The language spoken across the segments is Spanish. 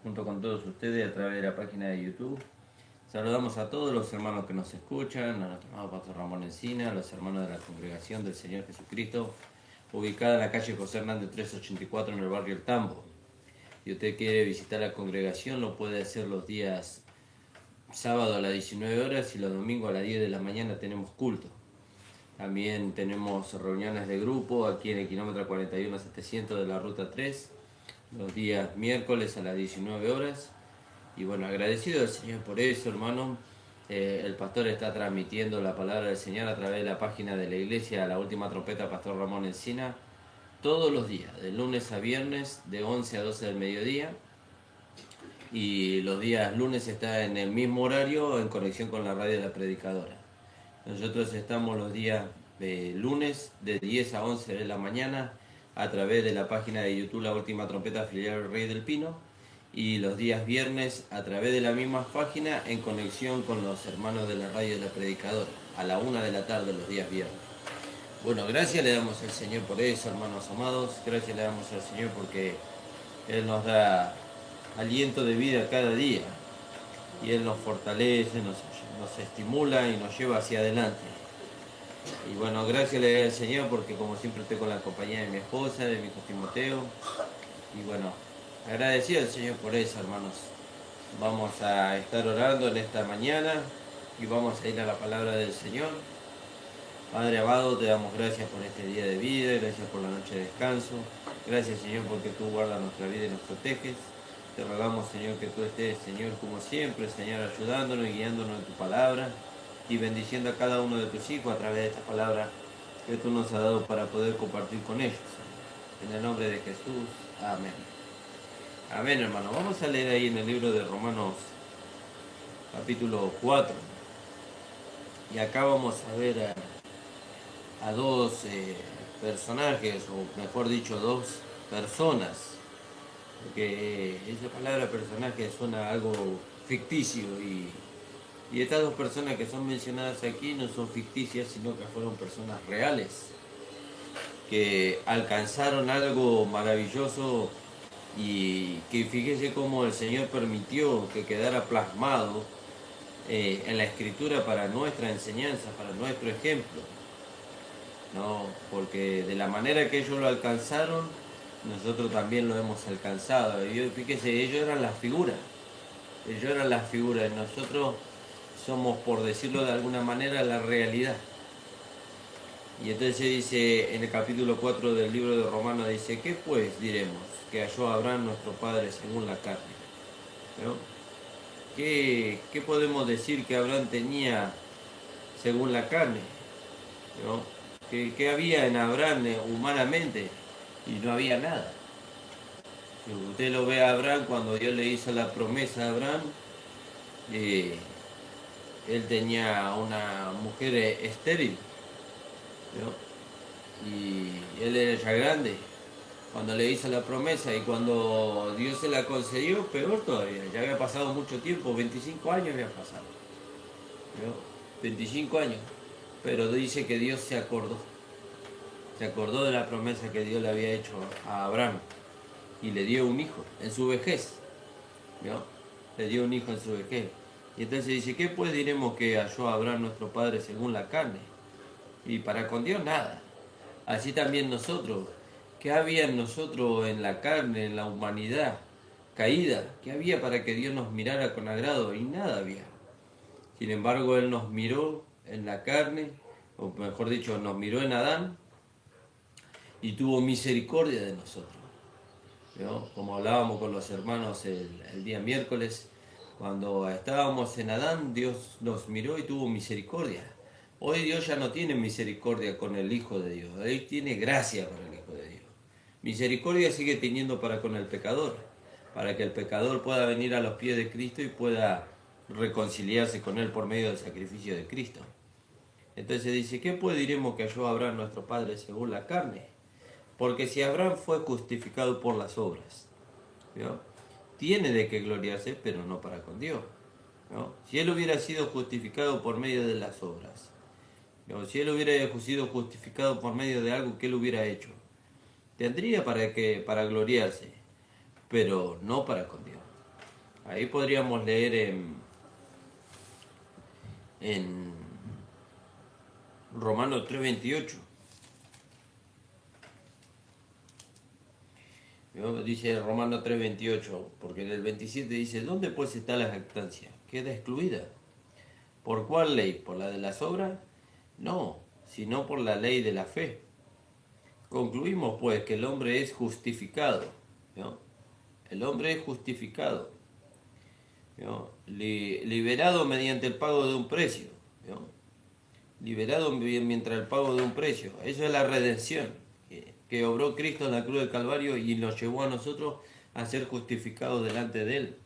junto con todos ustedes a través de la página de YouTube. Saludamos a todos los hermanos que nos escuchan, a nuestro amado Pastor Ramón Encina, a los hermanos de la Congregación del Señor Jesucristo, ubicada en la calle José Hernández 384 en el barrio El Tambo. Si usted quiere visitar la congregación, lo puede hacer los días sábado a las 19 horas y los domingos a las 10 de la mañana tenemos culto. También tenemos reuniones de grupo aquí en el kilómetro 41-700 de la ruta 3, los días miércoles a las 19 horas. Y bueno, agradecido al Señor por eso, hermano. El pastor está transmitiendo la palabra del Señor a través de la página de la iglesia, La Última Trompeta, Pastor Ramón Encina, todos los días, de lunes a viernes, de 11 a 12 del mediodía. Y los días lunes está en el mismo horario en conexión con la radio de la predicadora. Nosotros estamos los días lunes de 10 a 11 de la mañana a través de la página de YouTube La Última Trompeta Filial Rey del Pino, y los días viernes a través de la misma página en conexión con los hermanos de la radio de la predicadora a la 1 de la tarde los días viernes. Bueno, gracias le damos al Señor por eso, hermanos amados. Gracias le damos al Señor porque Él nos da aliento de vida cada día y Él nos fortalece, nos estimula y nos lleva hacia adelante. Y bueno, gracias le doy al Señor porque como siempre estoy con la compañía de mi esposa, de mi hijo Timoteo. Y bueno, agradecido al Señor por eso, hermanos. Vamos a estar orando en esta mañana y vamos a ir a la palabra del Señor. Padre amado, te damos gracias por este día de vida, gracias por la noche de descanso. Gracias, Señor, porque tú guardas nuestra vida y nos proteges. Te rogamos, Señor, que tú estés, Señor, como siempre, Señor, ayudándonos y guiándonos en tu palabra y bendiciendo a cada uno de tus hijos a través de esta palabra que tú nos has dado para poder compartir con ellos. En el nombre de Jesús. Amén. Amén, hermano. Vamos a leer ahí en el libro de Romanos, capítulo 4. Y acá vamos a ver a dos personajes, o mejor dicho, dos personas. Porque esa palabra personaje suena algo ficticio y estas dos personas que son mencionadas aquí no son ficticias, sino que fueron personas reales, que alcanzaron algo maravilloso y que fíjese cómo el Señor permitió que quedara plasmado en la Escritura para nuestra enseñanza, para nuestro ejemplo, ¿no? Porque de la manera que ellos lo alcanzaron, nosotros también lo hemos alcanzado. Y fíjese, ellos eran las figuras, nosotros somos, por decirlo de alguna manera, la realidad. Y entonces dice en el capítulo 4 del libro de Romanos, dice, ¿qué pues diremos? Que halló Abraham nuestro padre según la carne, ¿no? ¿Qué podemos decir que Abraham tenía según la carne, ¿no? ¿Qué había en Abraham humanamente? Y no había nada. Si usted lo ve a Abraham, cuando Dios le hizo la promesa a Abraham, él tenía una mujer estéril, ¿no? Y él era ya grande cuando le hizo la promesa, y cuando Dios se la concedió, peor todavía, ya había pasado mucho tiempo, 25 años había pasado, ¿no? 25 años, pero dice que Dios se acordó de la promesa que Dios le había hecho a Abraham y le dio un hijo en su vejez, ¿no? Le dio un hijo en su vejez. Y entonces dice, ¿qué pues diremos que halló Abraham nuestro padre según la carne? Y para con Dios nada. Así también nosotros. ¿Qué había en nosotros, en la carne, en la humanidad caída? ¿Qué había para que Dios nos mirara con agrado? Y nada había. Sin embargo, Él nos miró en la carne, o mejor dicho, nos miró en Adán y tuvo misericordia de nosotros, ¿no? Como hablábamos con los hermanos el día miércoles, cuando estábamos en Adán, Dios nos miró y tuvo misericordia. Hoy Dios ya no tiene misericordia con el Hijo de Dios, Él tiene gracia con el Hijo de Dios. Misericordia sigue teniendo para con el pecador, para que el pecador pueda venir a los pies de Cristo y pueda reconciliarse con Él por medio del sacrificio de Cristo. Entonces dice, ¿qué pues diremos que halló Abraham nuestro padre según la carne? Porque si Abraham fue justificado por las obras, ¿no? Tiene de qué gloriarse, pero no para con Dios, ¿no? Si él hubiera sido justificado por medio de las obras, ¿no? Si él hubiera sido justificado por medio de algo que él hubiera hecho, tendría para gloriarse, pero no para con Dios. Ahí podríamos leer en Romanos 3:28. Dice Romanos 3:28, porque en el 27 dice, ¿dónde pues está la jactancia? Queda excluida. ¿Por cuál ley? ¿Por la de las obras? No, sino por la ley de la fe. Concluimos pues que el hombre es justificado, ¿no? El hombre es justificado, ¿no? Liberado mediante el pago de un precio, ¿no? Liberado mientras el pago de un precio. Eso es la redención que obró Cristo en la cruz del Calvario y nos llevó a nosotros a ser justificados delante de Él.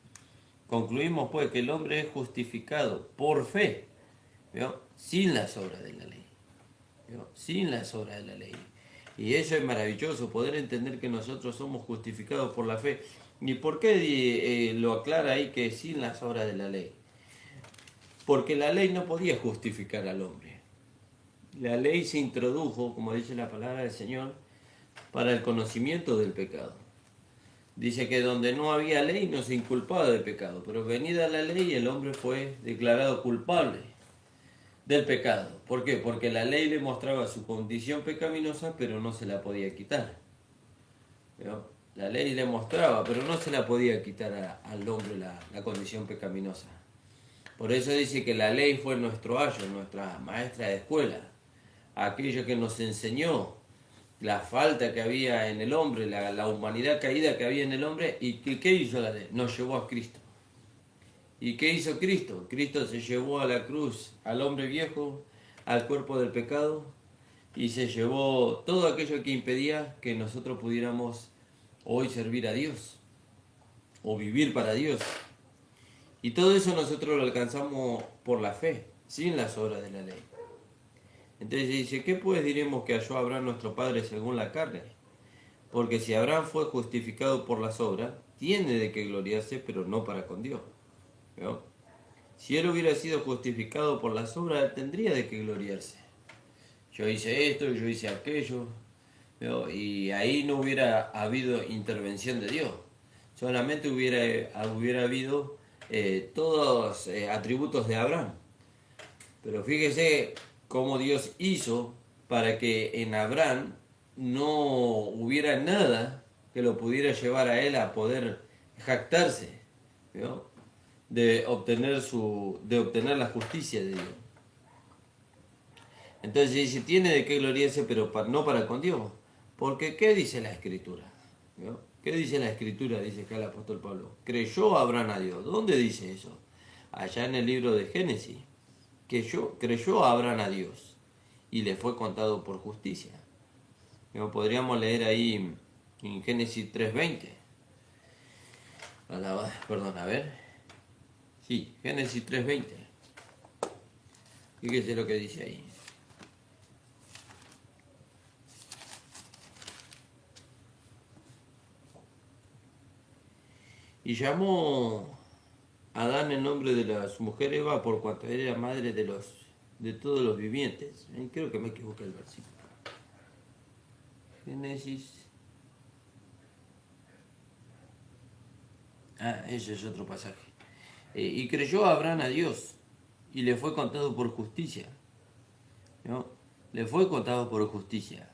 Concluimos pues que el hombre es justificado por fe, ¿no? Sin las obras de la ley, ¿no? Sin las obras de la ley. Y eso es maravilloso, poder entender que nosotros somos justificados por la fe. ¿Y por qué lo aclara ahí que sin las obras de la ley? Porque la ley no podía justificar al hombre. La ley se introdujo, como dice la palabra del Señor, para el conocimiento del pecado. Dice que donde no había ley no se inculpaba de pecado, pero venida la ley el hombre fue declarado culpable del pecado. ¿Por qué? Porque la ley le mostraba su condición pecaminosa, pero no se la podía quitar. ¿No? La ley le mostraba, pero no se la podía quitar al hombre la condición pecaminosa. Por eso dice que la ley fue nuestro ayo, nuestra maestra de escuela, aquello que nos enseñó la falta que había en el hombre, la humanidad caída que había en el hombre. ¿Y qué hizo la ley? Nos llevó a Cristo. ¿Y qué hizo Cristo? Cristo se llevó a la cruz al hombre viejo, al cuerpo del pecado, y se llevó todo aquello que impedía que nosotros pudiéramos hoy servir a Dios o vivir para Dios. Y todo eso nosotros lo alcanzamos por la fe, sin las obras de la ley. Entonces dice, ¿qué pues diremos que halló Abraham nuestro padre según la carne? Porque si Abraham fue justificado por las obras, tiene de qué gloriarse, pero no para con Dios. ¿No? Si él hubiera sido justificado por las obras, él tendría de qué gloriarse. Yo hice esto, yo hice aquello, ¿no? Y ahí no hubiera habido intervención de Dios. Solamente hubiera habido todos atributos de Abraham. Pero fíjese cómo Dios hizo para que en Abraham no hubiera nada que lo pudiera llevar a él a poder jactarse, ¿no? de obtener la justicia de Dios. Entonces dice, tiene de qué gloriarse, pero no para con Dios. Porque ¿qué dice la Escritura? ¿No? ¿Qué dice la Escritura? Dice acá el apóstol Pablo. Creyó Abraham a Dios. ¿Dónde dice eso? Allá en el libro de Génesis. Creyó Abraham a Dios y le fue contado por justicia. ¿No? Podríamos leer ahí en Génesis 3:20. Perdón, a ver. Sí, Génesis 3:20. Fíjese lo que dice ahí. Y llamó a Adán en nombre de su mujer Eva por cuanto era madre de todos los vivientes. Creo que me equivoqué el versículo. Génesis. Ese es otro pasaje. Y creyó Abraham a Dios y le fue contado por justicia. ¿No? Le fue contado por justicia.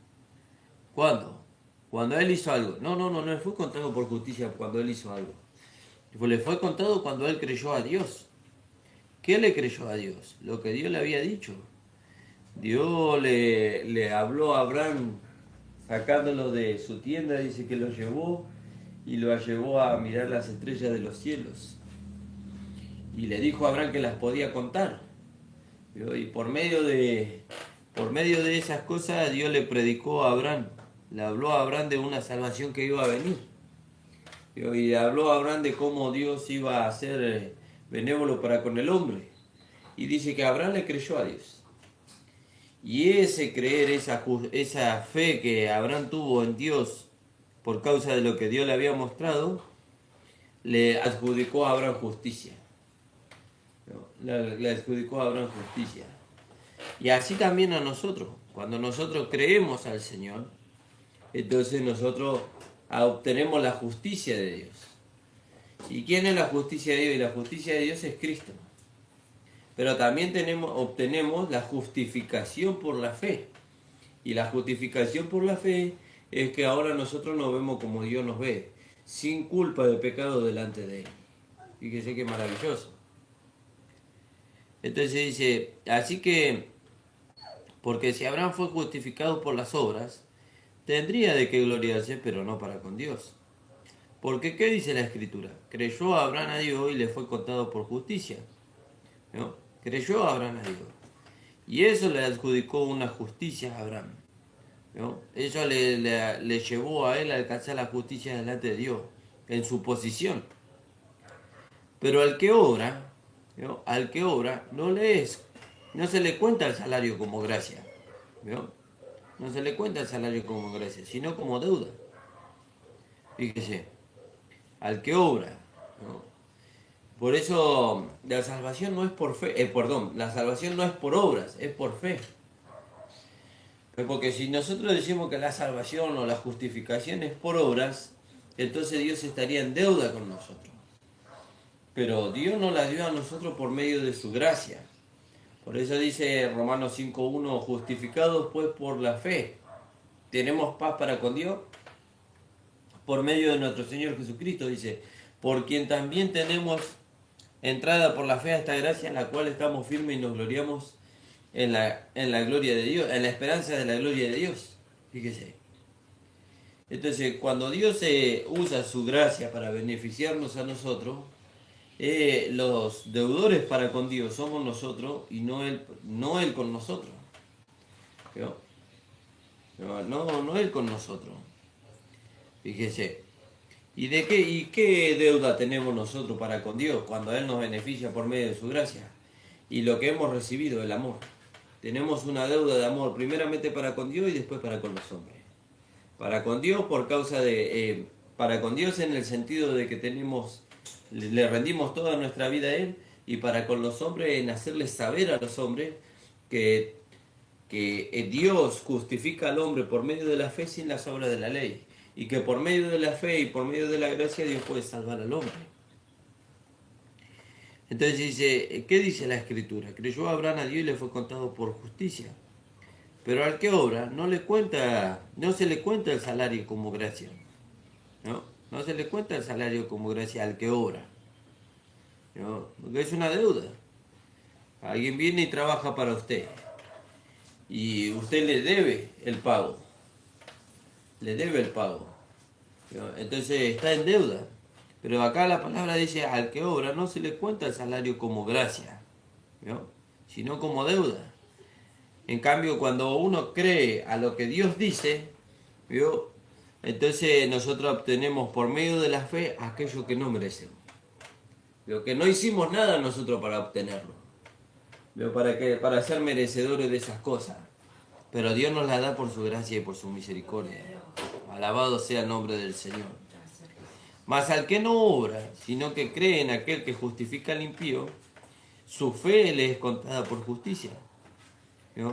¿Cuándo? Cuando él hizo algo. No le fue contado por justicia cuando él hizo algo. Le fue contado cuando él creyó a Dios. ¿Qué le creyó a Dios? Lo que Dios le había dicho. Dios le habló a Abraham sacándolo de su tienda, dice que lo llevó y lo llevó a mirar las estrellas de los cielos. Y le dijo a Abraham que las podía contar. Y por medio de esas cosas Dios le predicó a Abraham. Le habló a Abraham de una salvación que iba a venir. Y le habló a Abraham de cómo Dios iba a ser benévolo para con el hombre. Y dice que Abraham le creyó a Dios. Y ese creer, esa fe que Abraham tuvo en Dios por causa de lo que Dios le había mostrado, le adjudicó a Abraham justicia. Le adjudicó a Abraham justicia. Y así también a nosotros. Cuando nosotros creemos al Señor, entonces nosotros obtenemos la justicia de Dios. ¿Y quién es la justicia de Dios? Y la justicia de Dios es Cristo. Pero también obtenemos la justificación por la fe. Y la justificación por la fe es que ahora nosotros nos vemos como Dios nos ve, sin culpa de pecado delante de Él. Fíjese qué maravilloso. Entonces dice, así que, porque si Abraham fue justificado por las obras, tendría de qué gloriarse, pero no para con Dios. Porque, ¿qué dice la Escritura? Creyó Abraham a Dios y le fue contado por justicia. ¿No? Creyó Abraham a Dios. Y eso le adjudicó una justicia a Abraham. ¿No? Eso le llevó a él a alcanzar la justicia delante de Dios, en su posición. Pero al que obra, ¿no? Al que obra no se le cuenta el salario como gracia. ¿No? No se le cuenta el salario como gracia, sino como deuda. Fíjese, al que obra, ¿no? Por eso la salvación no es por fe, la salvación no es por obras, es por fe. Porque si nosotros decimos que la salvación o la justificación es por obras, entonces Dios estaría en deuda con nosotros. Pero Dios nos la dio a nosotros por medio de su gracia. Por eso dice Romanos 5:1, justificados pues por la fe, tenemos paz para con Dios por medio de nuestro Señor Jesucristo, dice, por quien también tenemos entrada por la fe a esta gracia en la cual estamos firmes y nos gloriamos en la gloria de Dios, en la esperanza de la gloria de Dios. Fíjese. Entonces, cuando Dios usa su gracia para beneficiarnos a nosotros, los deudores para con Dios somos nosotros y no Él con nosotros. No Él con nosotros. Fíjese. ¿Y qué deuda tenemos nosotros para con Dios cuando Él nos beneficia por medio de su gracia? Y lo que hemos recibido, el amor. Tenemos una deuda de amor, primeramente para con Dios y después para con los hombres. Para con Dios para con Dios en el sentido de que le rendimos toda nuestra vida a Él, y para con los hombres en hacerles saber a los hombres que Dios justifica al hombre por medio de la fe sin las obras de la ley. Y que por medio de la fe y por medio de la gracia Dios puede salvar al hombre. Entonces dice, ¿qué dice la Escritura? Creyó Abraham a Dios y le fue contado por justicia. Pero al que obra no se le cuenta el salario como gracia. No se le cuenta el salario como gracia al que obra. ¿No? Porque es una deuda. Alguien viene y trabaja para usted. Y usted le debe el pago. Le debe el pago. ¿No? Entonces está en deuda. Pero acá la palabra dice, al que obra no se le cuenta el salario como gracia, ¿no? Sino como deuda. En cambio, cuando uno cree a lo que Dios dice, ¿vio? Entonces nosotros obtenemos por medio de la fe aquello que no merecemos. Lo que no hicimos nada nosotros para obtenerlo. ¿Vio? Para ser merecedores de esas cosas. Pero Dios nos la da por su gracia y por su misericordia. Alabado sea el nombre del Señor. Mas al que no obra, sino que cree en aquel que justifica al impío, su fe le es contada por justicia. ¿No?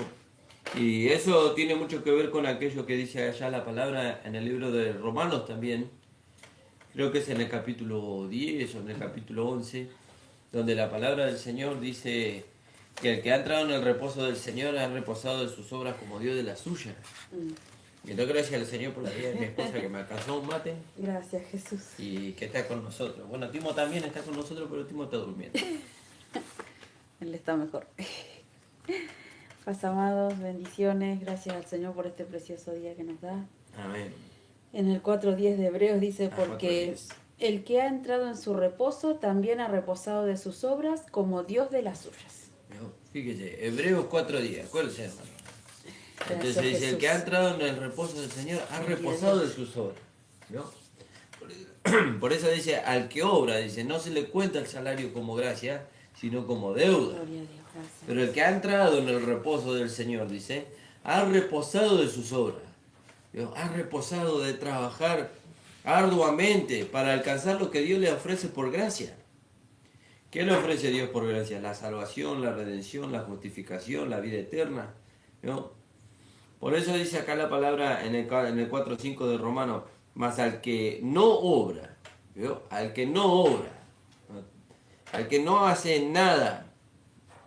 Y eso tiene mucho que ver con aquello que dice allá la palabra en el libro de Romanos también. Creo que es en el capítulo 10 o en el capítulo 11, donde la palabra del Señor dice que el que ha entrado en el reposo del Señor ha reposado de sus obras como Dios de las suyas. Y doy gracias al Señor por la vida de mi esposa que me alcanzó un mate. Gracias, Jesús. Y que está con nosotros. Bueno, Timo también está con nosotros, pero Timo está durmiendo. Él está mejor. Paz, amados, bendiciones. Gracias al Señor por este precioso día que nos da. Amén. En el 4:10 de Hebreos dice, porque 4:10. el que ha entrado en su reposo también ha reposado de sus obras como Dios de las suyas. Fíjese, Hebreos 4:10. ¿Cuál es, hermano? Entonces Gracias, dice, el Jesús. que ha entrado en el reposo del Señor ha reposado de sus obras. ¿No? Por eso dice, al que obra, dice, no se le cuenta el salario como gracia, sino como deuda. Gloria a Dios, gracias. Pero el que ha entrado en el reposo del Señor, dice, ha reposado de sus obras. ¿No? Ha reposado de trabajar arduamente para alcanzar lo que Dios le ofrece por gracia. ¿Qué le ofrece Dios por gracia? La salvación, la redención, la justificación, la vida eterna. ¿No? Por eso dice acá la palabra en el 4:5 de Romanos, mas al que no obra, ¿vio? Al que no obra, al que no hace nada,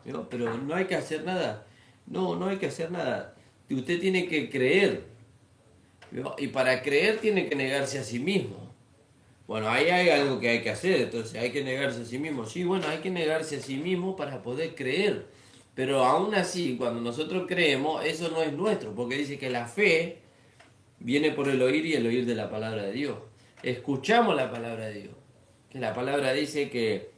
¿vio? Pero no hay que hacer nada, no hay que hacer nada. Usted tiene que creer, ¿vio? Y para creer tiene que negarse a sí mismo. Bueno, ahí hay algo que hay que hacer, entonces hay que negarse a sí mismo. Sí, bueno, hay que negarse a sí mismo para poder creer. Pero aún así, cuando nosotros creemos, eso no es nuestro, porque dice que la fe viene por el oír y el oír de la palabra de Dios. Escuchamos la palabra de Dios. Que la palabra dice que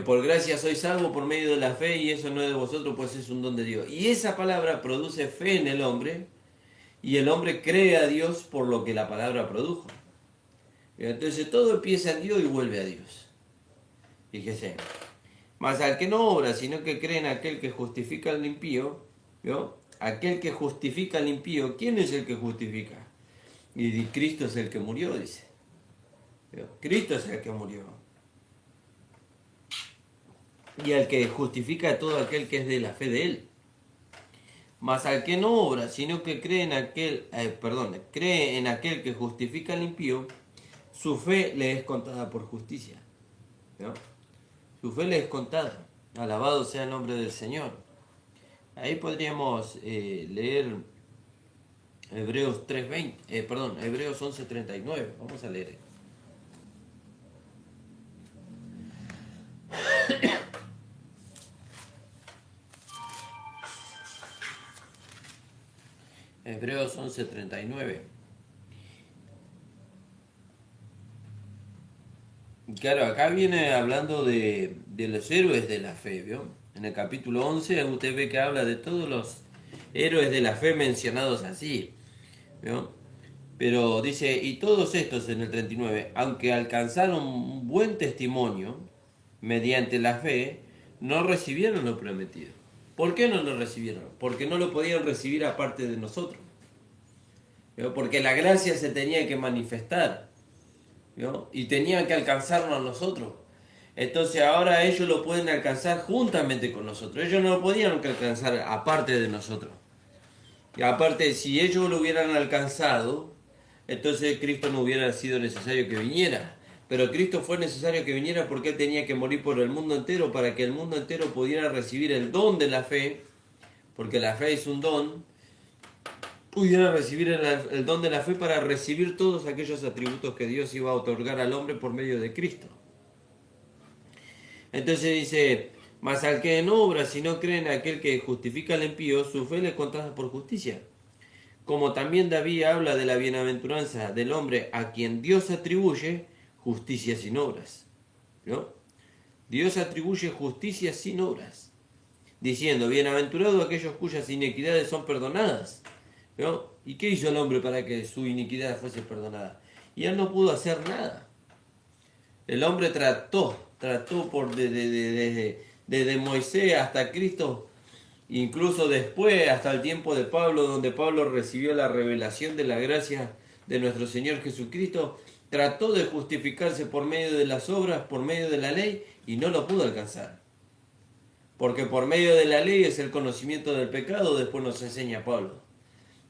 por gracia sois salvos por medio de la fe y eso no es de vosotros, pues es un don de Dios. Y esa palabra produce fe en el hombre y el hombre cree a Dios por lo que la palabra produjo. Entonces todo empieza en Dios y vuelve a Dios. Fíjese. Mas al que no obra, sino que cree en aquel que justifica al impío, ¿vio? Aquel que justifica al impío, ¿quién es el que justifica? Y Cristo es el que murió, dice. ¿Vio? Cristo es el que murió. Y al que justifica a todo aquel que es de la fe de él. Mas al que no obra, sino que cree en cree en aquel que justifica al impío, su fe le es contada por justicia. ¿No? Su fe le es contada. Alabado sea el nombre del Señor. Ahí podríamos leer Hebreos 3:20, Hebreos 11:39. Vamos a leer. Hebreos 11:39. Claro, acá viene hablando de los héroes de la fe, ¿vio? En el capítulo 11 usted ve que habla de todos los héroes de la fe mencionados así, ¿vio? Pero dice, y todos estos en el 39, aunque alcanzaron un buen testimonio mediante la fe, no recibieron lo prometido. ¿Por qué no lo recibieron? Porque no lo podían recibir aparte de nosotros, ¿vio? Porque la gracia se tenía que manifestar, ¿vio? Y tenían que alcanzarnos a nosotros. Entonces ahora ellos lo pueden alcanzar juntamente con nosotros. Ellos no lo podían alcanzar aparte de nosotros. Y aparte, si ellos lo hubieran alcanzado, entonces Cristo no hubiera sido necesario que viniera. Pero Cristo fue necesario que viniera porque Él tenía que morir por el mundo entero para que el mundo entero pudiera recibir el don de la fe, porque la fe es un don, pudiera recibir el don de la fe para recibir todos aquellos atributos que Dios iba a otorgar al hombre por medio de Cristo. Entonces dice, mas al que no obra, si no cree en aquel que justifica al impío, su fe le es contada por justicia. Como también David habla de la bienaventuranza del hombre a quien Dios atribuye justicia sin obras, ¿no? Dios atribuye justicia sin obras, diciendo, bienaventurados aquellos cuyas iniquidades son perdonadas, ¿no? ¿Y qué hizo el hombre para que su iniquidad fuese perdonada? Y él no pudo hacer nada. El hombre trató desde Moisés hasta Cristo, incluso después, hasta el tiempo de Pablo, donde Pablo recibió la revelación de la gracia de nuestro Señor Jesucristo, trató de justificarse por medio de las obras, por medio de la ley, y no lo pudo alcanzar. Porque por medio de la ley es el conocimiento del pecado, después nos enseña Pablo.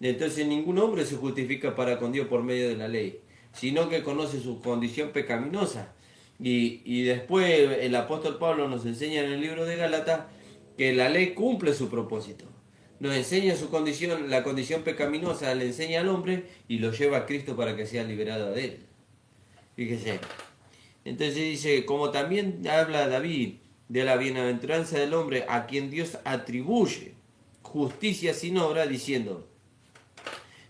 Entonces ningún hombre se justifica para con Dios por medio de la ley, sino que conoce su condición pecaminosa. Y después el apóstol Pablo nos enseña en el libro de Gálatas que la ley cumple su propósito. Nos enseña su condición, la condición pecaminosa, le enseña al hombre y lo lleva a Cristo para que sea liberado de él. Fíjese. Entonces dice, como también habla David de la bienaventuranza del hombre a quien Dios atribuye justicia sin obra, diciendo,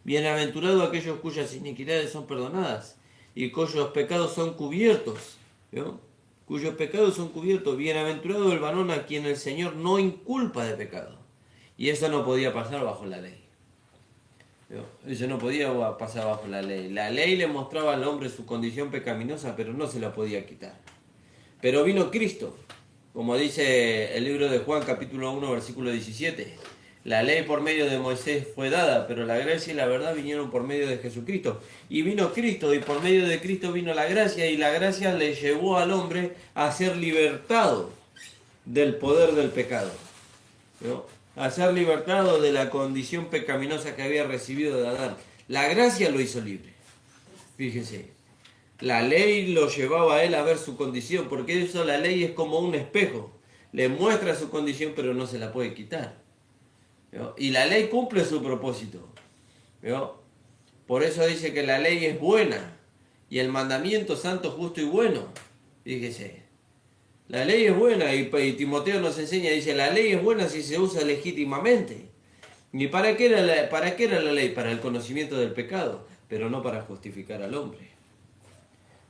bienaventurados aquellos cuyas iniquidades son perdonadas y cuyos pecados son cubiertos, ¿no? Cuyos pecados son cubiertos. Bienaventurado el varón a quien el Señor no inculpa de pecado. Y eso no podía pasar bajo la ley, ¿no? Eso no podía pasar bajo la ley. La ley le mostraba al hombre su condición pecaminosa, pero no se la podía quitar. Pero vino Cristo, como dice el libro de Juan capítulo 1 versículo 17. La ley por medio de Moisés fue dada, pero la gracia y la verdad vinieron por medio de Jesucristo. Y vino Cristo, y por medio de Cristo vino la gracia, y la gracia le llevó al hombre a ser libertado del poder del pecado, ¿no? A ser libertado de la condición pecaminosa que había recibido de Adán. La gracia lo hizo libre. Fíjese. La ley lo llevaba a él a ver su condición, porque eso la ley es como un espejo. Le muestra su condición, pero no se la puede quitar. ¿Vio? Y la ley cumple su propósito. ¿Vio? Por eso dice que la ley es buena y el mandamiento santo, justo y bueno. Fíjese, la ley es buena y Timoteo nos enseña, dice, la ley es buena si se usa legítimamente. ¿Y para qué era la ley? Para el conocimiento del pecado, pero no para justificar al hombre.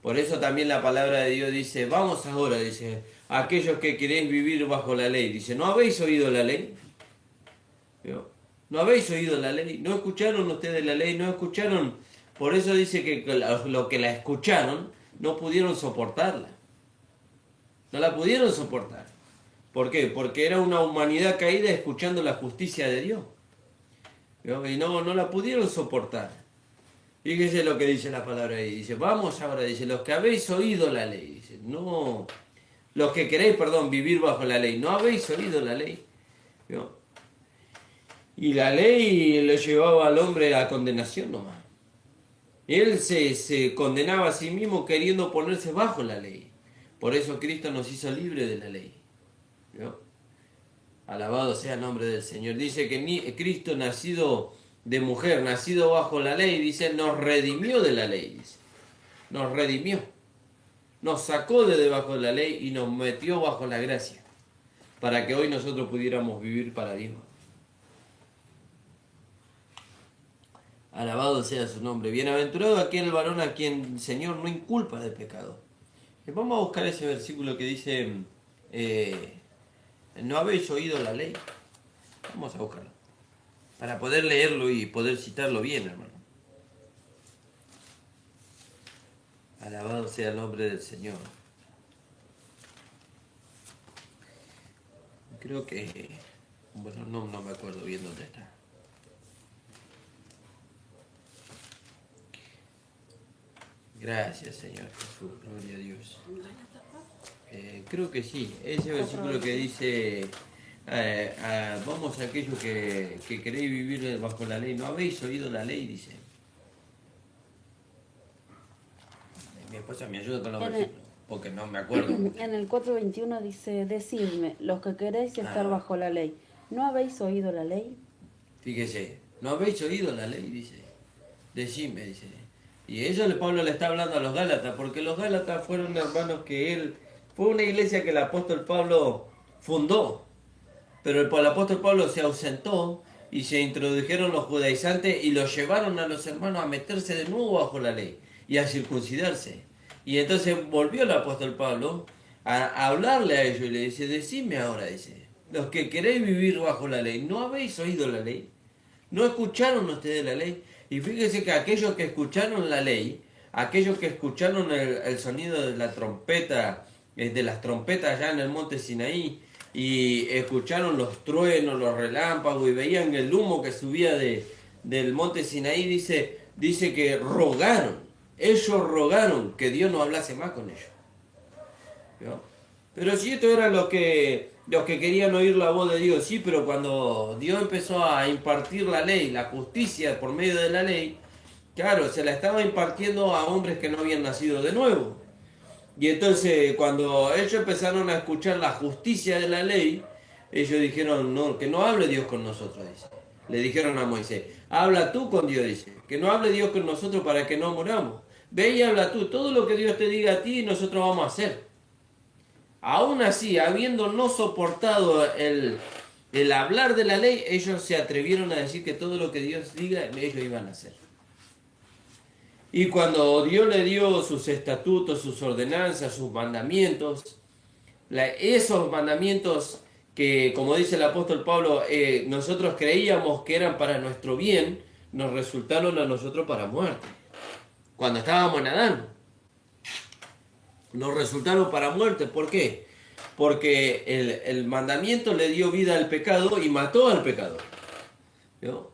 Por eso también la palabra de Dios dice, vamos ahora, dice, aquellos que queréis vivir bajo la ley. Dice, ¿no habéis oído la ley? ¿Vio? ¿No habéis oído la ley? ¿No escucharon ustedes la ley? ¿No escucharon? Por eso dice que lo que la escucharon no pudieron soportarla. No la pudieron soportar. ¿Por qué? Porque era una humanidad caída escuchando la justicia de Dios. ¿Vio? Y no la pudieron soportar. Fíjese lo que dice la palabra ahí. Dice, vamos ahora, dice, los que habéis oído la ley. Dice, no, los que queréis, vivir bajo la ley. ¿No habéis oído la ley? ¿Vio? Y la ley le llevaba al hombre a condenación nomás. Él se condenaba a sí mismo queriendo ponerse bajo la ley. Por eso Cristo nos hizo libre de la ley. ¿Vio? Alabado sea el nombre del Señor. Dice que Cristo, nacido de mujer, nacido bajo la ley, dice, nos redimió de la ley. Dice. Nos redimió. Nos sacó de debajo de la ley y nos metió bajo la gracia. Para que hoy nosotros pudiéramos vivir para Dios. Alabado sea su nombre. Bienaventurado aquel varón a quien el Señor no inculpa de pecado. Vamos a buscar ese versículo que dice, ¿no habéis oído la ley? Vamos a buscarlo. Para poder leerlo y poder citarlo bien, hermano. Alabado sea el nombre del Señor. Creo que, bueno, no me acuerdo bien dónde está. Gracias, Señor Jesús, gloria a Dios. Creo que sí, ese versículo que dice, vamos a aquellos que queréis vivir bajo la ley, ¿no habéis oído la ley? Dice. Mi esposa me ayuda con los versículos, porque no me acuerdo. En el 4:21 dice, decidme, los que queréis estar bajo la ley, ¿no habéis oído la ley? Fíjese, ¿no habéis oído la ley? Dice, decime, dice. Y eso Pablo le está hablando a los Gálatas, porque los Gálatas fueron hermanos que fue una iglesia que el apóstol Pablo fundó, pero el apóstol Pablo se ausentó y se introdujeron los judaizantes y los llevaron a los hermanos a meterse de nuevo bajo la ley y a circuncidarse. Y entonces volvió el apóstol Pablo a hablarle a ellos y le dice, decime ahora, dice, los que queréis vivir bajo la ley, ¿no habéis oído la ley? ¿No escucharon ustedes la ley? Y fíjense que aquellos que escucharon la ley, aquellos que escucharon el sonido de la trompeta, de las trompetas allá en el monte Sinaí, y escucharon los truenos, los relámpagos, y veían el humo que subía del monte Sinaí, dice que ellos rogaron que Dios no hablase más con ellos. ¿Vio? Pero si esto era los que querían oír la voz de Dios, sí, pero cuando Dios empezó a impartir la ley, la justicia por medio de la ley, claro, se la estaba impartiendo a hombres que no habían nacido de nuevo. Y entonces cuando ellos empezaron a escuchar la justicia de la ley, ellos dijeron, no, que no hable Dios con nosotros, dice. Le dijeron a Moisés, habla tú con Dios, dice, que no hable Dios con nosotros para que no moramos. Ve y habla tú, todo lo que Dios te diga a ti, nosotros vamos a hacer. Aún así, habiendo no soportado el hablar de la ley, ellos se atrevieron a decir que todo lo que Dios diga, ellos iban a hacer. Y cuando Dios le dio sus estatutos, sus ordenanzas, sus mandamientos, esos mandamientos que, como dice el apóstol Pablo, nosotros creíamos que eran para nuestro bien, nos resultaron a nosotros para muerte. Cuando estábamos en Adán, nos resultaron para muerte. ¿Por qué? Porque el mandamiento le dio vida al pecado y mató al pecador. ¿Vio?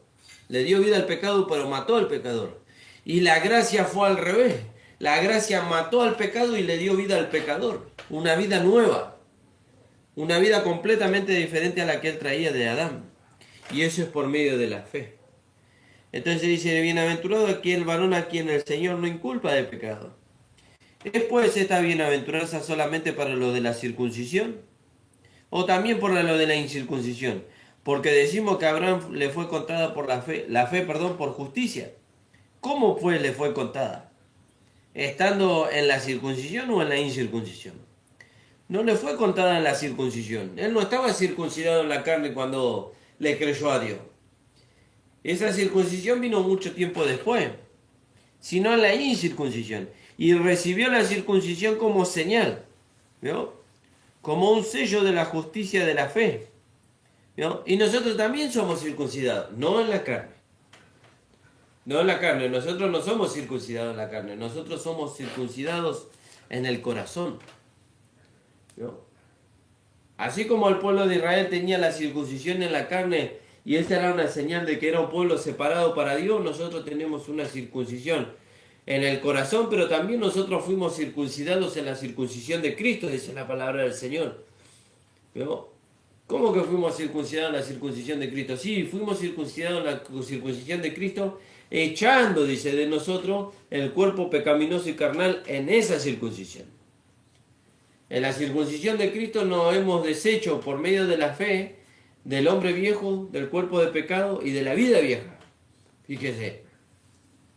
Le dio vida al pecado, pero mató al pecador. Y la gracia fue al revés. La gracia mató al pecado y le dio vida al pecador. Una vida nueva. Una vida completamente diferente a la que él traía de Adán. Y eso es por medio de la fe. Entonces dice, bienaventurado aquel varón a quien el Señor no inculpa de pecado. ¿Es pues esta bienaventuranza solamente para lo de la circuncisión? ¿O también por lo de la incircuncisión? Porque decimos que a Abraham le fue contada por la fe, perdón, por justicia. ¿Cómo pues le fue contada? ¿Estando en la circuncisión o en la incircuncisión? No le fue contada en la circuncisión. Él no estaba circuncidado en la carne cuando le creyó a Dios. Esa circuncisión vino mucho tiempo después, sino en la incircuncisión. Y recibió la circuncisión como señal, ¿vio? Como un sello de la justicia de la fe, ¿vio? Y nosotros también somos circuncidados, no en la carne. No en la carne, nosotros no somos circuncidados en la carne, nosotros somos circuncidados en el corazón, ¿vio? Así como el pueblo de Israel tenía la circuncisión en la carne y esta era una señal de que era un pueblo separado para Dios, nosotros tenemos una circuncisión en el corazón, pero también nosotros fuimos circuncidados en la circuncisión de Cristo, dice la palabra del Señor. ¿Vio? ¿Cómo que fuimos circuncidados en la circuncisión de Cristo? Sí, fuimos circuncidados en la circuncisión de Cristo, echando, dice, de nosotros el cuerpo pecaminoso y carnal en esa circuncisión. En la circuncisión de Cristo nos hemos deshecho por medio de la fe del hombre viejo, del cuerpo de pecado y de la vida vieja. Fíjese,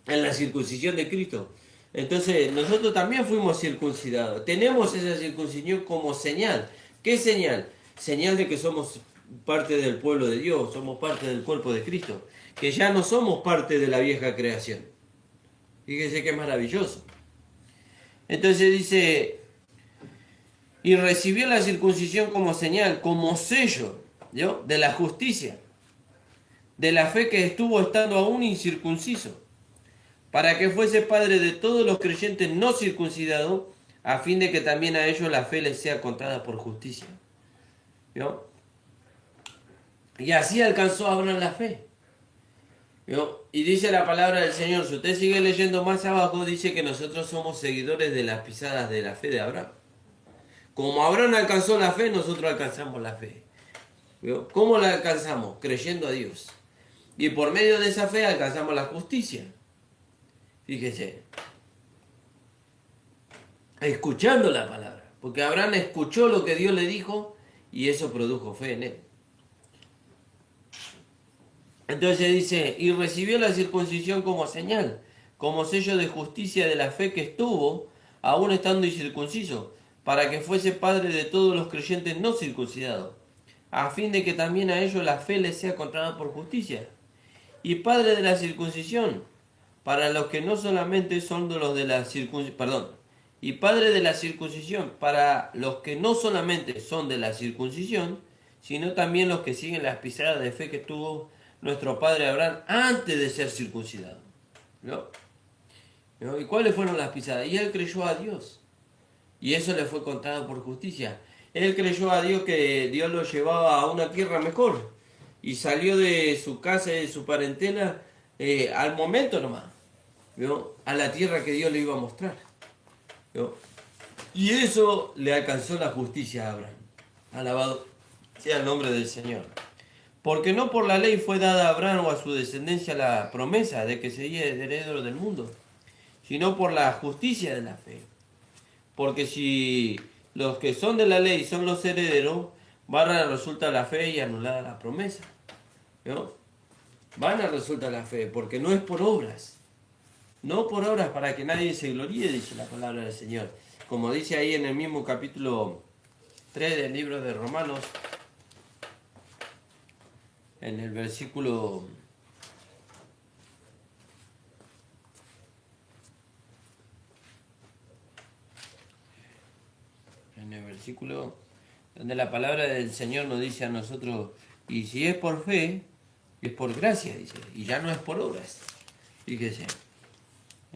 en la circuncisión de Cristo. Entonces, nosotros también fuimos circuncidados. Tenemos esa circuncisión como señal. ¿Qué señal? Señal de que somos parte del pueblo de Dios, somos parte del cuerpo de Cristo, que ya no somos parte de la vieja creación. Fíjese qué maravilloso. Entonces dice, y recibió la circuncisión como señal, como sello, ¿yo? De la justicia, de la fe que estuvo estando aún incircunciso, para que fuese padre de todos los creyentes no circuncidados, a fin de que también a ellos la fe les sea contada por justicia. ¿Vio? Y así alcanzó Abraham la fe. ¿Vio? Y dice la palabra del Señor, si usted sigue leyendo más abajo, dice que nosotros somos seguidores de las pisadas de la fe de Abraham. Como Abraham alcanzó la fe, nosotros alcanzamos la fe. ¿Vio? ¿Cómo la alcanzamos? Creyendo a Dios. Y por medio de esa fe alcanzamos la justicia. Fíjese. Escuchando la palabra. Porque Abraham escuchó lo que Dios le dijo y eso produjo fe en él. Entonces dice, y recibió la circuncisión como señal, como sello de justicia de la fe que estuvo, aún estando incircunciso, para que fuese padre de todos los creyentes no circuncidados, a fin de que también a ellos la fe les sea contada por justicia. Y padre de la circuncisión, para los que no solamente son de los de la circuncisión, perdón, y padre de la circuncisión, para los que no solamente son de la circuncisión, sino también los que siguen las pisadas de fe que tuvo nuestro padre Abraham antes de ser circuncidado. ¿No? ¿No? ¿Y cuáles fueron las pisadas? Y él creyó a Dios. Y eso le fue contado por justicia. Él creyó a Dios que Dios lo llevaba a una tierra mejor. Y salió de su casa y de su parentela al momento nomás. ¿No? A la tierra que Dios le iba a mostrar. ¿No? Y eso le alcanzó la justicia a Abraham. Alabado sea el nombre del Señor. Porque no por la ley fue dada a Abraham o a su descendencia la promesa de que sería el heredero del mundo, sino por la justicia de la fe. Porque si los que son de la ley son los herederos, van a resultar la fe y anulada la promesa. ¿No? Van a resultar la fe, porque no es por obras. No por obras para que nadie se gloríe, dice la palabra del Señor. Como dice ahí en el mismo capítulo 3 del libro de Romanos, en el versículo donde la palabra del Señor nos dice a nosotros, y si es por fe, es por gracia, dice, y ya no es por obras. Fíjese,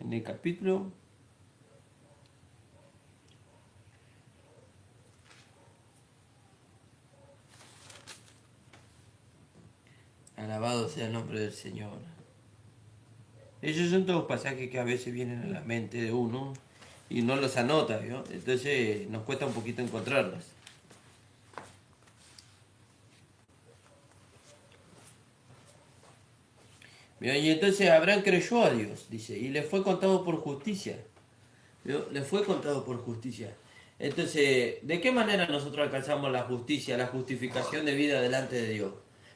en el capítulo alabado sea el nombre del Señor. Esos son todos pasajes que a veces vienen a la mente de uno y no los anota, ¿vio? Entonces nos cuesta un poquito encontrarlos. ¿Vio? Y entonces Abraham creyó a Dios, dice, y le fue contado por justicia. ¿Vio? Le fue contado por justicia. Entonces, ¿de qué manera nosotros alcanzamos la justicia, la justificación de vida delante de Dios?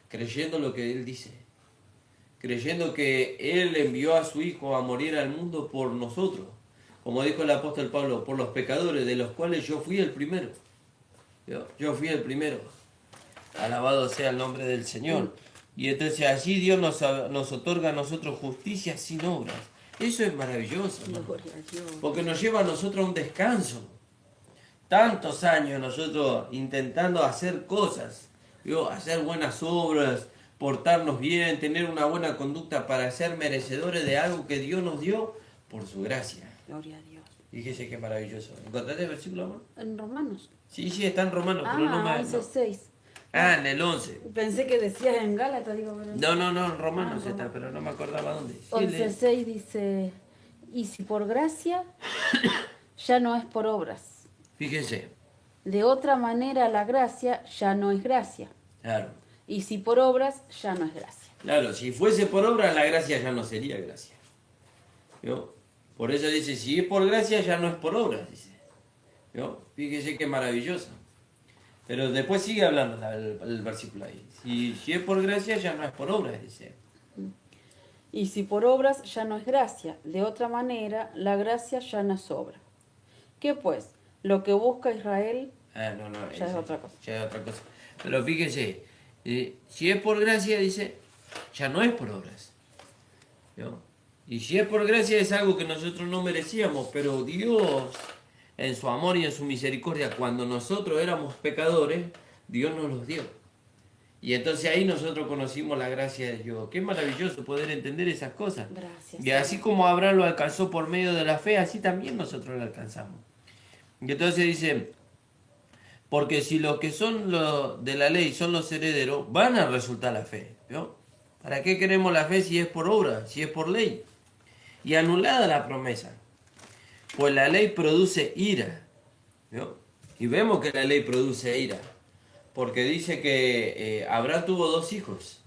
Creyendo lo que Él dice. Creyendo que Él envió a su Hijo a morir al mundo por nosotros. Como dijo el apóstol Pablo, por los pecadores, de los cuales yo fui el primero. ¿Vio? Yo fui el primero. Alabado sea el nombre del Señor. Y entonces allí Dios nos otorga a nosotros justicia sin obras. Eso es maravilloso, ¿no? Porque nos lleva a nosotros a un descanso. Tantos años nosotros intentando hacer cosas, ¿vio? Hacer buenas obras, portarnos bien, tener una buena conducta para ser merecedores de algo que Dios nos dio por su gracia. Gloria a Dios. Fíjese qué maravilloso. ¿Encontraste el versículo, amor? En Romanos. Sí, está en Romanos, pero no me... 11:6. Ah, en el 11. Pensé que decías en Gálatas, digo, pero... No, en Romanos está, pero no me acordaba dónde. Sí, 11:6 dice, y si por gracia, ya no es por obras. Fíjese. De otra manera la gracia ya no es gracia. Claro. Y si por obras, ya no es gracia. Claro, si fuese por obra, la gracia ya no sería gracia. ¿Vio? Por eso dice, si es por gracia, ya no es por obras, dice. ¿Vio? Fíjese qué maravilloso. Pero después sigue hablando el versículo ahí. Si es por gracia, ya no es por obras, dice. Y si por obras, ya no es gracia. De otra manera, la gracia ya no es obra. ¿Qué pues? Lo que busca Israel ya es otra cosa. Ya es otra cosa. Pero fíjese, si es por gracia, dice, ya no es por obras. ¿Vio? Y si es por gracia es algo que nosotros no merecíamos, pero Dios, en su amor y en su misericordia, cuando nosotros éramos pecadores, Dios nos los dio. Y entonces ahí nosotros conocimos la gracia de Dios. Qué maravilloso poder entender esas cosas. Gracias. Y así como Abraham lo alcanzó por medio de la fe, así también nosotros lo alcanzamos. Y entonces dice, porque si los que son de la ley son los herederos, van a resultar la fe. ¿Vio? ¿Para qué queremos la fe si es por obra, si es por ley? Y anulada la promesa, pues la ley produce ira. ¿Vio? Y vemos que la ley produce ira, porque dice que Abraham tuvo dos hijos.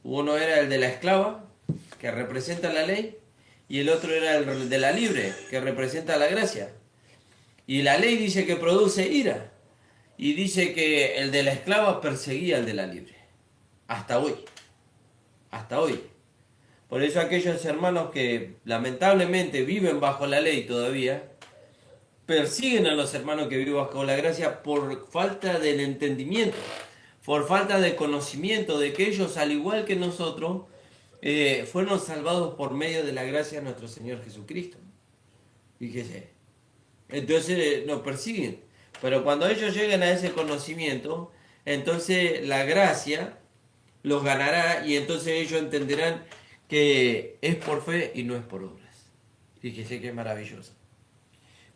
Uno era el de la esclava, que representa la ley, y el otro era el de la libre, que representa la gracia. Y la ley dice que produce ira, y dice que el de la esclava perseguía al de la libre. Hasta hoy. Hasta hoy. Por eso aquellos hermanos que lamentablemente viven bajo la ley todavía, persiguen a los hermanos que viven bajo la gracia por falta del entendimiento, por falta de conocimiento de que ellos, al igual que nosotros, fueron salvados por medio de la gracia de nuestro Señor Jesucristo. Fíjese. Entonces nos persiguen. Pero cuando ellos lleguen a ese conocimiento, entonces la gracia los ganará y entonces ellos entenderán que es por fe y no es por obras. Fíjese qué maravilloso.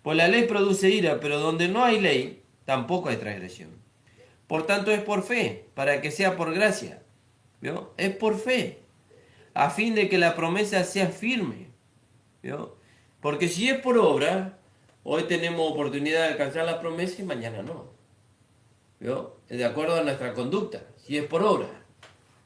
Pues la ley produce ira, pero donde no hay ley, tampoco hay transgresión. Por tanto es por fe, para que sea por gracia. ¿Vio? Es por fe, a fin de que la promesa sea firme. ¿Vio? Porque si es por obra, hoy tenemos oportunidad de alcanzar la promesa y mañana no. ¿Vio? De acuerdo a nuestra conducta, si es por obra.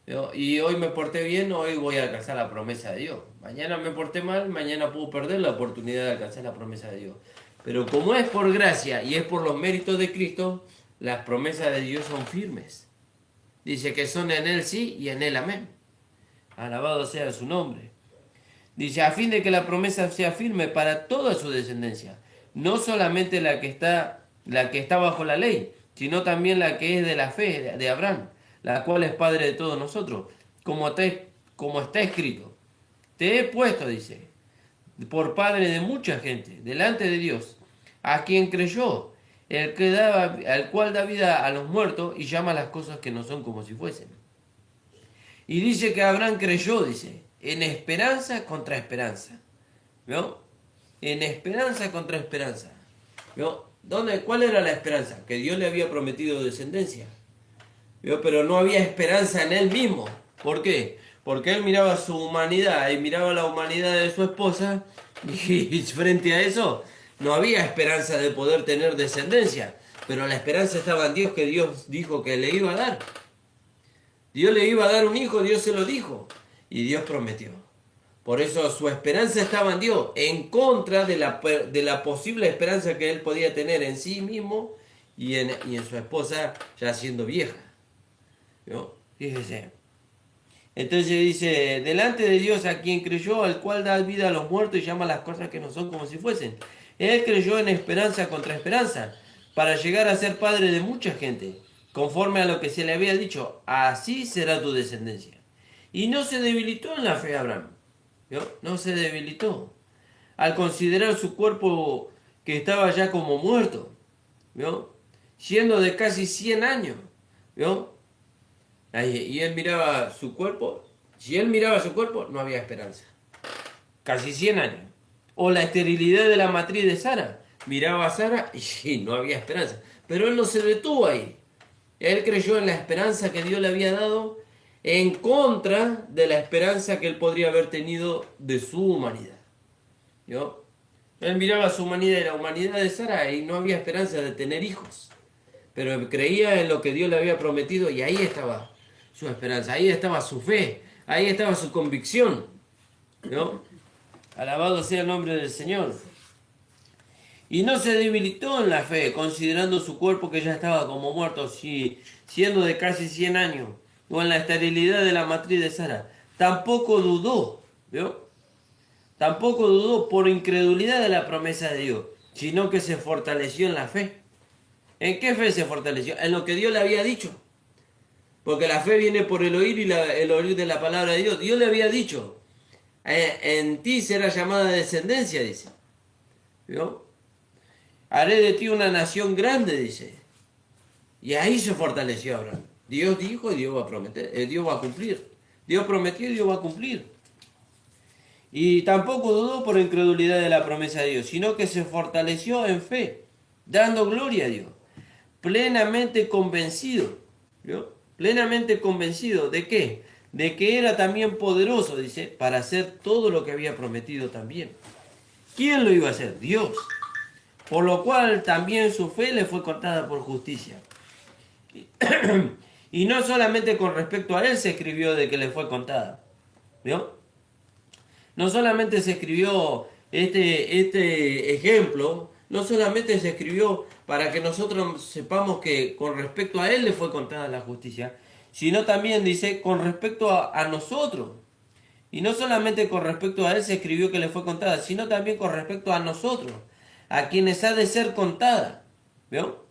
¿Vio? Y hoy me porté bien, hoy voy a alcanzar la promesa de Dios. Mañana me porté mal, mañana puedo perder la oportunidad de alcanzar la promesa de Dios. Pero como es por gracia y es por los méritos de Cristo, las promesas de Dios son firmes. Dice que son en Él sí y en Él amén. Alabado sea su nombre. Dice, a fin de que la promesa sea firme para toda su descendencia. No solamente la que está bajo la ley, sino también la que es de la fe de Abraham, la cual es padre de todos nosotros, como está escrito. Te he puesto, dice, por padre de mucha gente, delante de Dios, a quien creyó, al cual da vida a los muertos y llama las cosas que no son como si fuesen. Y dice que Abraham creyó, dice, en esperanza contra esperanza. ¿Vio? En esperanza contra esperanza. ¿Vio? ¿Cuál era la esperanza? Que Dios le había prometido descendencia. ¿Vio? Pero no había esperanza en él mismo. ¿Por qué? Porque él miraba su humanidad y miraba la humanidad de su esposa y frente a eso no había esperanza de poder tener descendencia. Pero la esperanza estaba en Dios, que Dios dijo que le iba a dar. Dios le iba a dar un hijo, Dios se lo dijo. Y Dios prometió. Por eso su esperanza estaba en Dios, en contra de la posible esperanza que él podía tener en sí mismo y en su esposa ya siendo vieja. ¿No? Fíjese. Entonces dice, delante de Dios a quien creyó, al cual da vida a los muertos y llama las cosas que no son como si fuesen. Él creyó en esperanza contra esperanza, para llegar a ser padre de mucha gente, conforme a lo que se le había dicho, así será tu descendencia. Y no se debilitó en la fe Abraham, ¿no? No se debilitó, al considerar su cuerpo que estaba ya como muerto, ¿no? Siendo de casi 100 años, ¿no? Y él miraba su cuerpo. Si él miraba su cuerpo, no había esperanza. Casi 100 años. O la esterilidad de la matriz de Sara. Miraba a Sara y no había esperanza. Pero él no se detuvo ahí. Él creyó en la esperanza que Dios le había dado en contra de la esperanza que él podría haber tenido de su humanidad. ¿No? Él miraba su humanidad y la humanidad de Sara y no había esperanza de tener hijos. Pero creía en lo que Dios le había prometido y ahí estaba su esperanza, ahí estaba su fe, ahí estaba su convicción, ¿no? Alabado sea el nombre del Señor. Y no se debilitó en la fe, considerando su cuerpo que ya estaba como muerto, siendo de casi 100 años, o en la esterilidad de la matriz de Sara. Tampoco dudó, ¿no? Tampoco dudó por incredulidad de la promesa de Dios, sino que se fortaleció en la fe. ¿En qué fe se fortaleció? En lo que Dios le había dicho. Porque la fe viene por el oír y el oír de la palabra de Dios. Dios le había dicho, en ti será llamada descendencia, dice. ¿Vio? Haré de ti una nación grande, dice. Y ahí se fortaleció Abraham. Dios dijo y Dios va a prometer, Dios va a cumplir. Dios prometió y Dios va a cumplir. Y tampoco dudó por incredulidad de la promesa de Dios, sino que se fortaleció en fe, dando gloria a Dios. Plenamente convencido. ¿Vio? Plenamente convencido. ¿De qué? De que era también poderoso, dice, para hacer todo lo que había prometido también. ¿Quién lo iba a hacer? Dios. Por lo cual también su fe le fue contada por justicia. Y no solamente con respecto a él se escribió de que le fue contada. ¿Vio? No solamente se escribió este ejemplo, no solamente se escribió para que nosotros sepamos que con respecto a él le fue contada la justicia, sino también dice con respecto a nosotros. Y no solamente con respecto a él se escribió que le fue contada, sino también con respecto a nosotros, a quienes ha de ser contada. ¿Vio?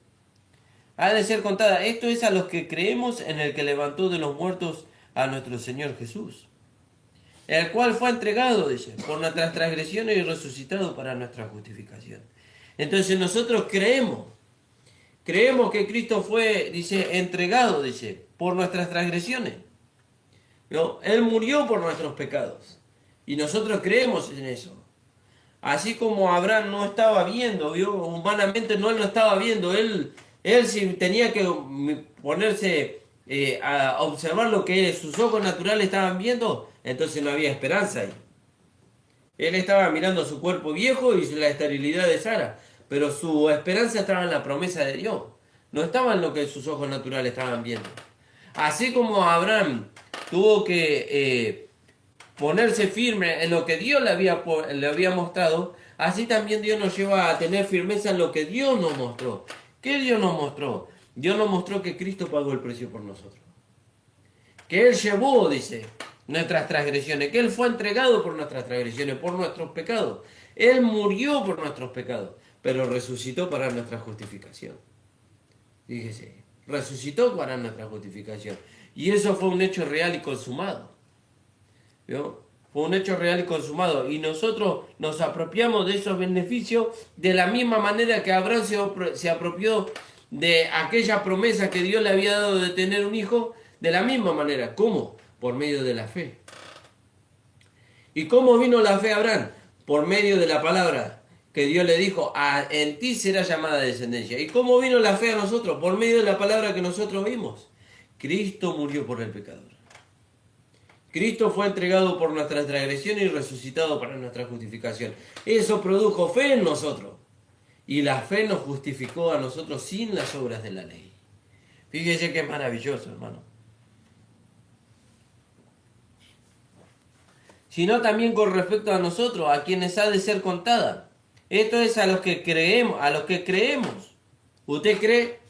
Ha de ser contada. Esto es a los que creemos en el que levantó de los muertos a nuestro Señor Jesús, el cual fue entregado, dice, por nuestras transgresiones y resucitado para nuestra justificación. Entonces nosotros creemos que Cristo fue, dice, entregado, dice, por nuestras transgresiones. ¿No? Él murió por nuestros pecados. Y nosotros creemos en eso. Así como Abraham no estaba viendo, ¿vio? Humanamente no, él no estaba viendo. Él sí tenía que ponerse a observar lo que sus ojos naturales estaban viendo, entonces no había esperanza ahí. Él estaba mirando su cuerpo viejo y la esterilidad de Sara, pero su esperanza estaba en la promesa de Dios. No estaba en lo que sus ojos naturales estaban viendo. Así como Abraham tuvo que ponerse firme en lo que Dios le había mostrado, así también Dios nos lleva a tener firmeza en lo que Dios nos mostró. ¿Qué Dios nos mostró? Dios nos mostró que Cristo pagó el precio por nosotros. Que Él llevó, dice, nuestras transgresiones, que Él fue entregado por nuestras transgresiones, por nuestros pecados. Él murió por nuestros pecados, pero resucitó para nuestra justificación. Fíjese, resucitó para nuestra justificación. Y eso fue un hecho real y consumado. ¿Vio? Fue un hecho real y consumado. Y nosotros nos apropiamos de esos beneficios de la misma manera que Abraham se apropió de aquella promesa que Dios le había dado de tener un hijo, de la misma manera. ¿Cómo? Por medio de la fe. ¿Y cómo vino la fe a Abraham? Por medio de la palabra que Dios le dijo, en ti será llamada descendencia. ¿Y cómo vino la fe a nosotros? Por medio de la palabra que nosotros vimos. Cristo murió por el pecador. Cristo fue entregado por nuestras transgresiones y resucitado para nuestra justificación. Eso produjo fe en nosotros. Y la fe nos justificó a nosotros sin las obras de la ley. Fíjese qué maravilloso, hermano. sino también con respecto a nosotros, a quienes ha de ser contada. Esto es a los que creemos. ¿Usted cree?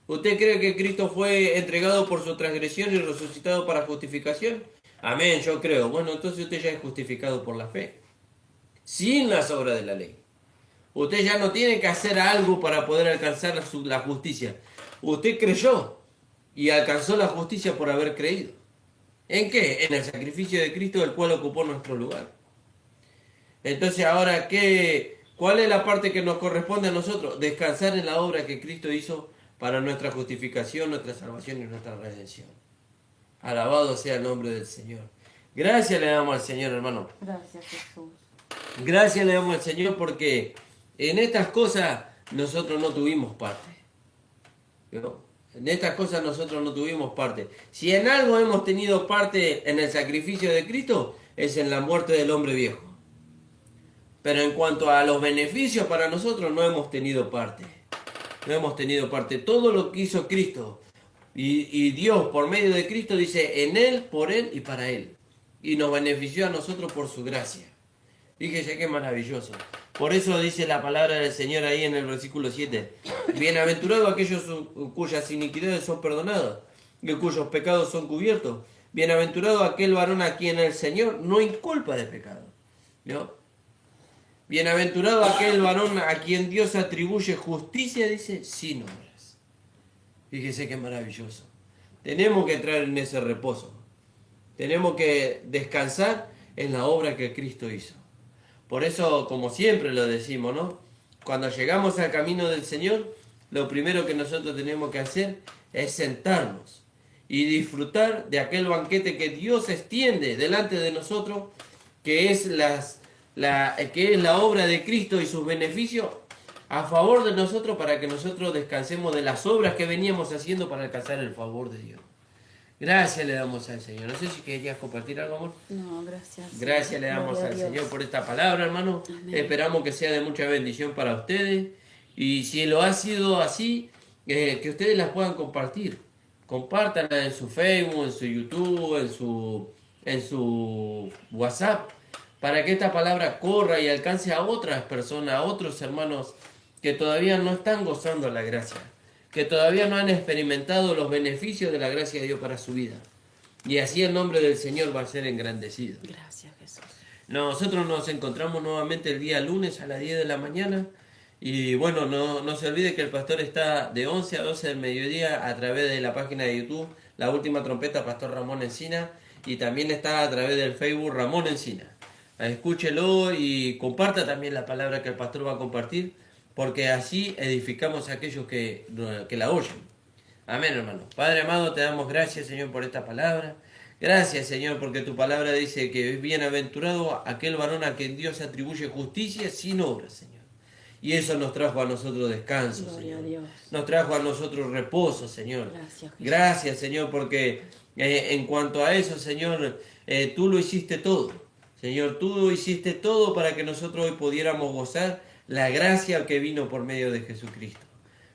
¿Usted cree que Cristo fue entregado por su transgresión y resucitado para justificación? Amén, yo creo. Bueno, entonces usted ya es justificado por la fe, sin las obras de la ley. Usted ya no tiene que hacer algo para poder alcanzar la justicia. Usted creyó y alcanzó la justicia por haber creído. ¿En qué? En el sacrificio de Cristo, el cual ocupó nuestro lugar. Entonces ahora, ¿cuál es la parte que nos corresponde a nosotros? Descansar en la obra que Cristo hizo para nuestra justificación, nuestra salvación y nuestra redención. Alabado sea el nombre del Señor. Gracias le damos al Señor, hermano. Gracias, Jesús. Gracias le damos al Señor porque en estas cosas nosotros no tuvimos parte. ¿No? En estas cosas nosotros no tuvimos parte. Si en algo hemos tenido parte en el sacrificio de Cristo, es en la muerte del hombre viejo. Pero en cuanto a los beneficios para nosotros, no hemos tenido parte. No hemos tenido parte. Todo lo que hizo Cristo y Dios por medio de Cristo dice en Él, por Él y para Él. Y nos benefició a nosotros por su gracia. Fíjese qué maravilloso. Por eso dice la palabra del Señor ahí en el versículo 7. Bienaventurados aquellos cuyas iniquidades son perdonadas y cuyos pecados son cubiertos. Bienaventurado aquel varón a quien el Señor no inculpa de pecado. ¿No? Bienaventurado aquel varón a quien Dios atribuye justicia, dice, sin obras. Fíjese qué maravilloso. Tenemos que entrar en ese reposo. Tenemos que descansar en la obra que Cristo hizo. Por eso, como siempre lo decimos, ¿no? Cuando llegamos al camino del Señor, lo primero que nosotros tenemos que hacer es sentarnos y disfrutar de aquel banquete que Dios extiende delante de nosotros, que es la obra de Cristo y sus beneficios a favor de nosotros, para que nosotros descansemos de las obras que veníamos haciendo para alcanzar el favor de Dios. Gracias le damos al Señor. No sé si querías compartir algo, amor. No, gracias. Gracias le damos al Señor por esta palabra, hermano. Amén. Esperamos que sea de mucha bendición para ustedes. Y si lo ha sido así, que ustedes las puedan compartir. Compártanla en su Facebook, en su YouTube, en su WhatsApp, para que esta palabra corra y alcance a otras personas, a otros hermanos que todavía no están gozando la gracia, que todavía no han experimentado los beneficios de la gracia de Dios para su vida. Y así el nombre del Señor va a ser engrandecido. Gracias, Jesús. Nosotros nos encontramos nuevamente el día lunes a las 10 de la mañana. Y bueno, no se olvide que el pastor está de 11 a 12 del mediodía a través de la página de YouTube, La Última Trompeta, Pastor Ramón Encina. Y también está a través del Facebook, Ramón Encina. Escúchelo y comparta también la palabra que el pastor va a compartir, porque así edificamos a aquellos que la oyen. Amén, hermano. Padre amado, te damos gracias, Señor, por esta palabra. Gracias, Señor, porque tu palabra dice que es bienaventurado aquel varón a quien Dios atribuye justicia sin obras, Señor. Y eso nos trajo a nosotros descanso, Gloria Señor. a Dios. Nos trajo a nosotros reposo, Señor. Gracias, Jesús. Gracias, Señor, porque en cuanto a eso, Señor, tú lo hiciste todo. Señor, tú hiciste todo para que nosotros hoy pudiéramos gozar la gracia que vino por medio de Jesucristo.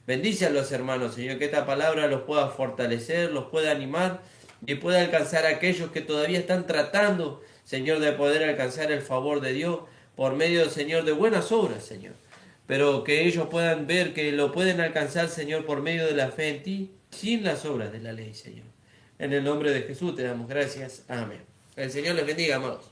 Bendice a los hermanos, Señor, que esta palabra los pueda fortalecer, los pueda animar y pueda alcanzar a aquellos que todavía están tratando, Señor, de poder alcanzar el favor de Dios por medio, Señor, de buenas obras, Señor. Pero que ellos puedan ver que lo pueden alcanzar, Señor, por medio de la fe en ti, sin las obras de la ley, Señor. En el nombre de Jesús te damos gracias. Amén. El Señor les bendiga, amados.